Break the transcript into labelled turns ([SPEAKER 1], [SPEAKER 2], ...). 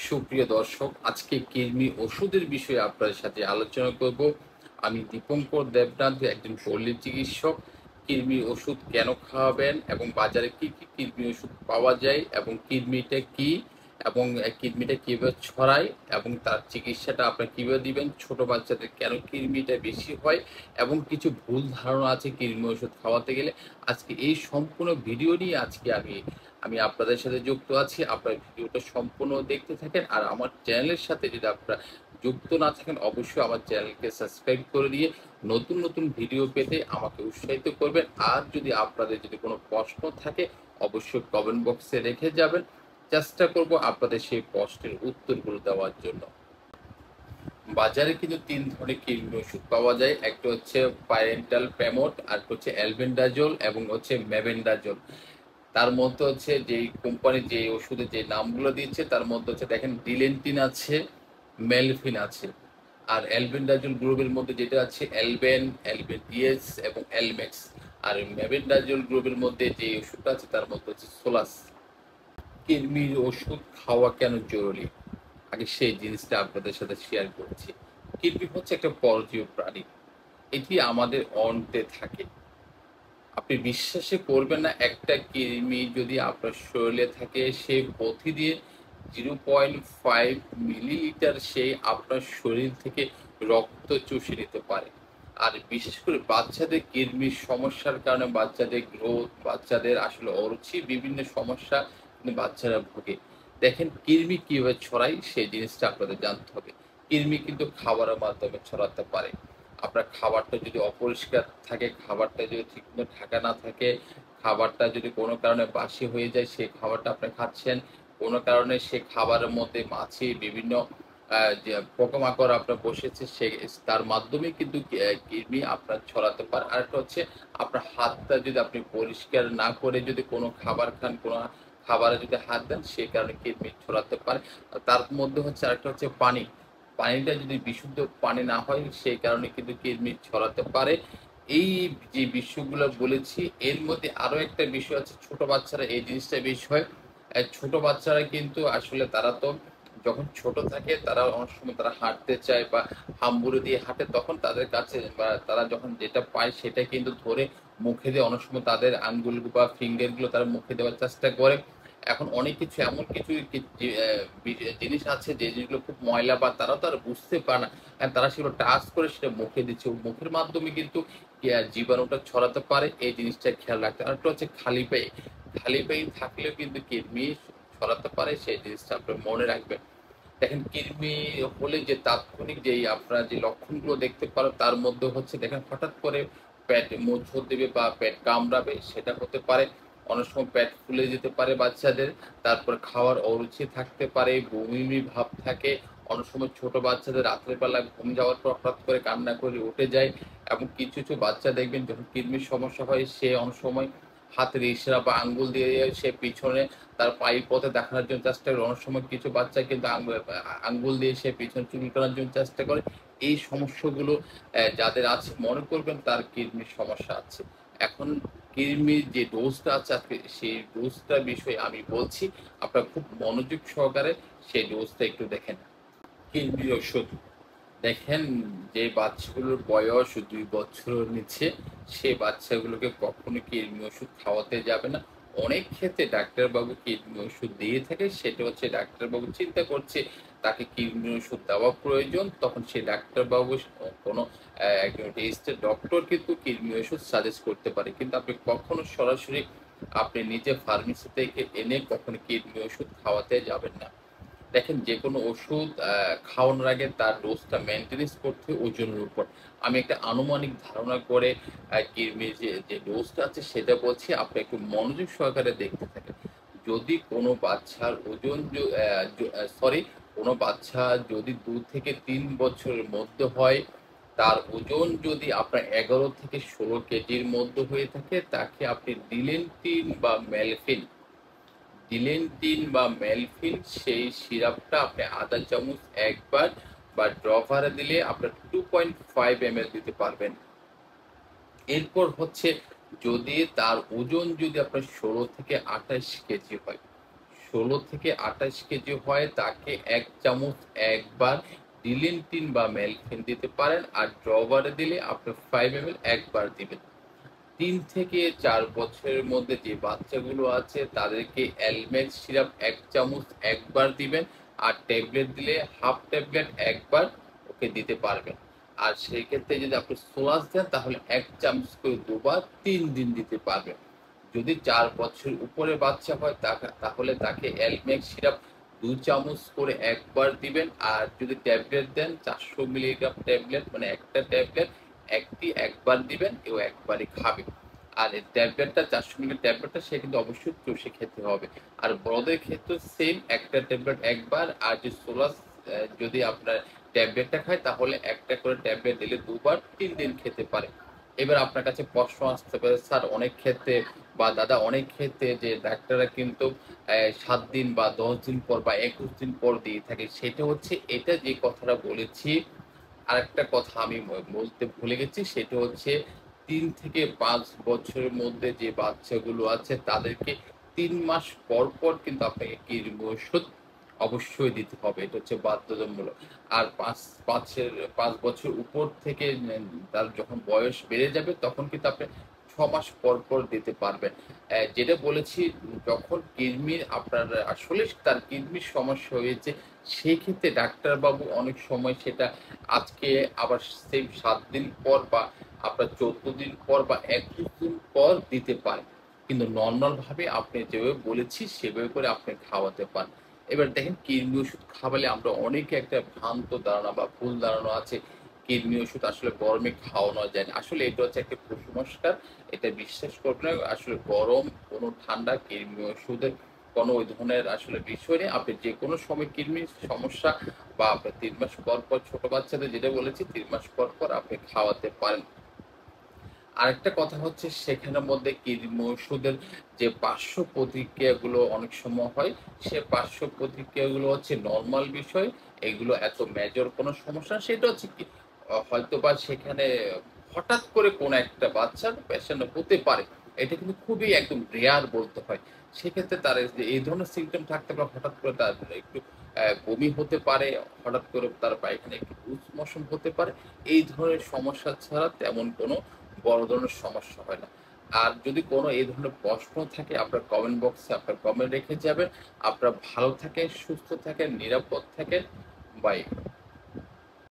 [SPEAKER 1] সুপ্রিয় দর্শক, আজকে কৃমি ওষুধের বিষয়ে আপনাদের সাথে আলোচনা করব। আমি দীপঙ্কর দেবনাথ, একজন পল্লী চিকিৎসক। কৃমি ওষুধ কেন খাওয়াবেন এবং বাজারে কি কি কৃমি ওষুধ পাওয়া যায় এবং কৃমিটা কি এবং কৃমিটা কীভাবে ছড়ায় এবং তার চিকিৎসাটা আপনারা কীভাবে দিবেন, ছোট বাচ্চাদের কেন কৃমিটা বেশি হয় এবং কিছু ভুল ধারণা আছে কৃমি ওষুধ খাওয়াতে গেলে। আজকে এই সম্পূর্ণ ভিডিও নিয়ে আজকে আমি আমি আপনাদের সাথে যুক্ত আছি। আপনারা ভিডিওটা সম্পূর্ণ দেখতে থাকেন। আর আমার চ্যানেলের সাথে যদি আপনারা যুক্ত না থাকেন, অবশ্যই আমার চ্যানেলকে সাবস্ক্রাইব করে দিয়ে নতুন নতুন ভিডিও পেতে আমাকে উৎসাহিত করবেন। আর যদি আপনাদের যদি কোনো প্রশ্ন থাকে, অবশ্যই কমেন্ট বক্সে রেখে যাবেন। চেষ্টা করব আপনাদের সেই প্রশ্নের উত্তরগুলো দেওয়ার জন্য। বাজারে কিন্তু তিন ধরনের কৃমি ওষুধ পাওয়া যায়। একটা হচ্ছে প্যারেন্টাল প্যামোট, আর হচ্ছে অ্যালবেন্ডাজোল এবং হচ্ছে মেবেন্ডাজোল। তার মধ্যে হচ্ছে যেই কোম্পানি যে ওষুধের যে নামগুলো দিচ্ছে, তার মধ্যে হচ্ছে দেখেন ডিলেন্টিন আছে, মেলফিন আছে। আর অ্যালবেন্ডাজোল গ্রুপের মধ্যে যেটা আছে অ্যালবেন, অ্যালবেন ডিএস এবং অ্যালমেক্স। আর মেবেন্ডাজোল গ্রুপের মধ্যে যে ওষুধটা আছে তার মধ্যে হচ্ছে সোলাস। কৃমির ওষুধ খাওয়া কেন জরুরি, আগে সেই জিনিসটা আপনাদের সাথে শেয়ার করছি। কৃমি হচ্ছে একটা পরজীবী প্রাণী, এটি আমাদের অন্তে থাকে। আপনি বিশ্বাসই করবেন না, একটা কৃমি যদি আপনার শরীরে থাকে, সে প্রতিদিন 0.5 মিলিলিটার সে আপনার শরীর থেকে রক্ত চুষে নিতে পারে। আর বিশেষ করে বাচ্চাদের কৃমির সমস্যার কারণে বাচ্চাদের গ্রোথ, বাচ্চাদের আসলে অরুচি, বিভিন্ন সমস্যা কিন্তু বাচ্চারা ভোগে। দেখেন কৃমি কিভাবে ছড়ায়, সেই জিনিসটা আপনাদের জানতে হবে। কৃমি কিন্তু খাবারের মাধ্যমে ছড়াতে পারে। আপনার খাবারটা যদি অপরিষ্কার থাকে, খাবারটা যদি ঠিকমতো ঢাকা না থাকে, খাবারটা যদি কোনো কারণে বাসি হয়ে যায়, সেই খাবারটা আপনি খাচ্ছেন, কোনো কারণে সে খাবারের মধ্যে মাছি, বিভিন্ন যে পোকামাকড় আপনার বসেছে, সে তার মাধ্যমে কিন্তু কৃমি আপনার ছড়াতে পারে। আরেকটা হচ্ছে আপনার হাতটা যদি আপনি পরিষ্কার না করে যদি কোনো খাবার খান, কোনো খাবারে যদি হাত দেন, সেই কারণে কৃমি ছড়াতে পারে। তার মধ্যে হচ্ছে আরেকটা হচ্ছে পানি। পানিটা যদি বিশুদ্ধ পানি না হয়, সেই কারণে কিন্তু কৃমি ছড়াতে পারে। এই যে বিষয়গুলো বলেছি, এর মধ্যে আরো একটা বিষয় আছে, ছোট বাচ্চারা এই জিনিসটা বেশি হয়। ছোট বাচ্চারা কিন্তু আসলে তারা তো যখন ছোট থাকে, তারা অনেক সময় তারা হাঁটতে চায় বা হাম্বুড়ি দিয়ে হাঁটে, তখন তাদের কাছে বা তারা যখন যেটা পায় সেটা কিন্তু ধরে মুখে দিয়ে অনেক সময় তাদের আঙ্গুল বা ফিঙ্গার গুলো তারা মুখে দেওয়ার চেষ্টা করে। এখন অনেক কিছু এমন কিছু জিনিস আছে যে জিনিসগুলো খুব ময়লা বা তারাও তারা বুঝতে পারে না, তারা সেগুলো টাচ করে সেটা মুখে দিচ্ছে, মুখের মাধ্যমে কিন্তু জীবাণুটা ছড়াতে পারে। এই জিনিসটা খেয়াল রাখতে। আর একটা হচ্ছে খালি পায়ে, খালি পায়ে থাকলেও কিন্তু কৃমি ছড়াতে পারে, সেই জিনিসটা আপনি মনে রাখবেন। দেখেন কৃমি হলে যে তাৎক্ষণিক যেই আপনারা যে লক্ষণগুলো দেখতে পারেন, তার মধ্যে হচ্ছে দেখেন হঠাৎ করে পেট মোচড় দেবে বা পেট কামড়াবে, সেটা হতে পারে। অনেক সময় পেট ফুলে যেতে পারে বাচ্চাদের। তারপর খাওয়ার অরুচি থাকতে পারে, বমি ভাব থাকে। অনেক সময় ছোট বাচ্চাদের রাত্রের বেলা ঘুম যাওয়ার পর হঠাৎ করে কান্না করে উঠে যায়। এবং কিছু কিছু বাচ্চা দেখবেন যখন কৃমির সমস্যা হয়, সে অনেক সময় হাতের ইশারা বা আঙ্গুল দিয়ে সে পিছনে তার পায়ের পথে দেখানোর জন্য চেষ্টা করে। অনেক সময় কিছু বাচ্চা কিন্তু আঙ্গুল দিয়ে সে পিছন চুলকানোর জন্য চেষ্টা করে। এই সমস্যাগুলো যাদের আছে, মনে করবেন তার কিডনির সমস্যা আছে। এখন কৃমির যে ডোজটা আছে, আজকে সেই ডোজটার বিষয়ে আমি বলছি। আপনারা খুব মনোযোগ সহকারে সেই ডোজটা একটু দেখেন। কৃমির ওষুধ, দেখেন যে বাচ্চাগুলোর বয়স 2 বছরের নিচে, সে বাচ্চাগুলোকে কখনো কৃমি ওষুধ খাওয়াতে যাবে না। অনেক ক্ষেত্রে ডাক্তারবাবু কৃমি ওষুধ দিয়ে থাকে, সেটা হচ্ছে ডাক্তারবাবু চিন্তা করছে তাকে কৃমি ওষুধ দেওয়া প্রয়োজন, তখন সেই ডাক্তারবাবু কোনো একজন রেজিস্টার্ড ডক্টর কিন্তু কৃমি ওষুধ সাজেস্ট করতে পারে। কিন্তু আপনি কখনো সরাসরি আপনি নিজে ফার্মেসি থেকে এনে কখনো কৃমি ওষুধ খাওয়াতে যাবেন না। দেখেন যে কোনো ওষুধ খাওয়ানোর আগে তার ডোজটা মেনটেনেন্স করতে হয় ওজনের উপর। আমি একটা আনুমানিক ধারণা করে কিডনির যে ডোজটা আছে সেটা বলছি, আপনি একটু মনোযোগ সহকারে দেখতে থাকেন। যদি কোনো বাচ্চার ওজন সরি, কোনো বাচ্চা যদি 2 থেকে 3 বছরের মধ্যে হয়, তার ওজন যদি আপনার 11 থেকে 16 কেজির মধ্যে হয়ে থাকে, তাকে আপনি ডিলেন্টিন বা মেলফিন, ডিলেন্টিন বা মেলফিন সেই সিরাপটা আপনি আধা চামচ একবার বা ড্রপারে দিলে আপনার 2.5 ml দিতে পারবেন। এরপর হচ্ছে যদি তার ওজন যদি আপনার 16 থেকে 28 কেজি হয়, 16 থেকে 28 কেজি হয় তাকে 1 চামচ একবার ডিলিনটিন বা মেলফিন দিতে পারেন, আর ড্রবারে দিলে আপনি 5 ml একবার দিবেন। 3 থেকে 4 বছরের মধ্যে যে বাচ্চাগুলো আছে তাদেরকে অ্যালমেক্স সিরাপ 1 চামচ একবার দিবেন, আর ট্যাবলেট দিলে হাফ ট্যাবলেট একবার ওকে দিতে পারবেন। আর সেই ক্ষেত্রে যদি আপনি সোলাস দেন তাহলে 1 চামচ করে দুবার 3 দিন দিতে পারবেন। যদি 4 বছর উপরে বাচ্চা হয় তাহলে তাকে অ্যালমেক্স সিরাপ 2 চামচ করে একবার দিবেন, আর যদি ট্যাবলেট দেন 400 মিলিগ্রাম ট্যাবলেট মানে একটা ট্যাবলেট একবার দিবেন, ও একবারই খাবে। আর এই ট্যাবলেটটা 400 মিলি ট্যাবলেটটা সে কিন্তু অবশ্যই চষে খেতে হবে। আর বড়দের ক্ষেত্রে সেম একটা ট্যাবলেট একবার, আর যে সোলাস যদি আপনার ট্যাবলেটটা খায় তাহলে একটা করে ট্যাবলেট দিলে দুবার 3 দিন খেতে পারে। এবার আপনার কাছে প্রশ্ন আসতে পারে, স্যার অনেক ক্ষেত্রে বা দাদা অনেক ক্ষেত্রে যে ডাক্তাররা কিন্তু 7 দিন বা 10 দিন পর বা 21 দিন পর দিয়ে থাকে, সেটা হচ্ছে এটা যে কথাটা বলেছি। আরেকটা কথা আমি বলতে ভুলে গেছি, সেটা হচ্ছে 3 থেকে 5 বছরের মধ্যে যে বাচ্চাগুলো আছে তাদেরকে 3 মাস পর পর কিন্তু আপনাকে কৃমি ওষুধ অবশ্যই দিতে হবে, এটা হচ্ছে বাধ্যতামূলক। আর 5 বছর উপর থেকে তার যখন বয়স বেড়ে যাবে তখন কিন্তু আপনি 6 মাস পর পর দিতে পারবেন। যেটা বলেছি, যখন কৃমির আপনার আসলে তার কৃমির সমস্যা হয়েছে সেই ক্ষেত্রে ডাক্তারবাবু অনেক সময় সেটা আজকে আবার সেম 7 দিন পর বা আপনার 14 দিন পর বা 21 দিন পর দিতে পারেন, কিন্তু নর্মাল ভাবে আপনি যেভাবে বলেছি সেভাবে করে আপনি খাওয়াতে পারেন। এবার দেখেন, কৃমি ওষুধ খাওয়ালে আমরা অনেকে একটা ভ্রান্ত ধারণা বা ভুল ধারণা আছে, কৃমি ওষুধ আসলে গরমে খাওয়ানো যায় না। আসলে এটা হচ্ছে একটা কুসংস্কার, এটা বিশ্বাস করবেন না। আসলে গরম কোনো ঠান্ডা কৃমি ওষুধের কোনো ওই ধরনের আসলে বিষয় নেই। আপনি যে কোনো সময় কৃমির সমস্যা বা আপনার 3 মাস পর পর, ছোট বাচ্চাদের যেটা বলেছি 3 মাস পর পর আপনি খাওয়াতে পারেন। আরেকটা কথা হচ্ছে, সেখানের মধ্যে কৃমি ওষুধের যে পার্শ্ব প্রতিক্রিয়াগুলো অনেক সময় হয়, সে পার্শ্ব প্রতিক্রিয়াগুলো হচ্ছে নর্মাল বিষয়, এগুলো এত মেজর কোনো সমস্যা না। সেটা হচ্ছে কি, হয়তোবা সেখানে হঠাৎ করে কোনো একটা বাচ্চার পেশেন্ট হতে পারে, এটা কিন্তু খুবই একদম রেয়ার বলতে হয়। সেক্ষেত্রে তার এই ধরনের সিমটম থাকতে পারে, হঠাৎ করে তার একটু বমি হতে পারে, হঠাৎ করে তার পায়খানা একটু লুজ মোশন হতে পারে। এই ধরনের সমস্যা ছাড়া তেমন কোনো বড় ধরনের সমস্যা হয় না। আর যদি কোনো এই ধরনের প্রশ্ন থাকে আপনার কমেন্ট বক্সে আপনার কমেন্ট রেখে যাবেন। আপনারা ভালো থাকেন, সুস্থ থাকেন, নিরাপদ থাকেন। বাই।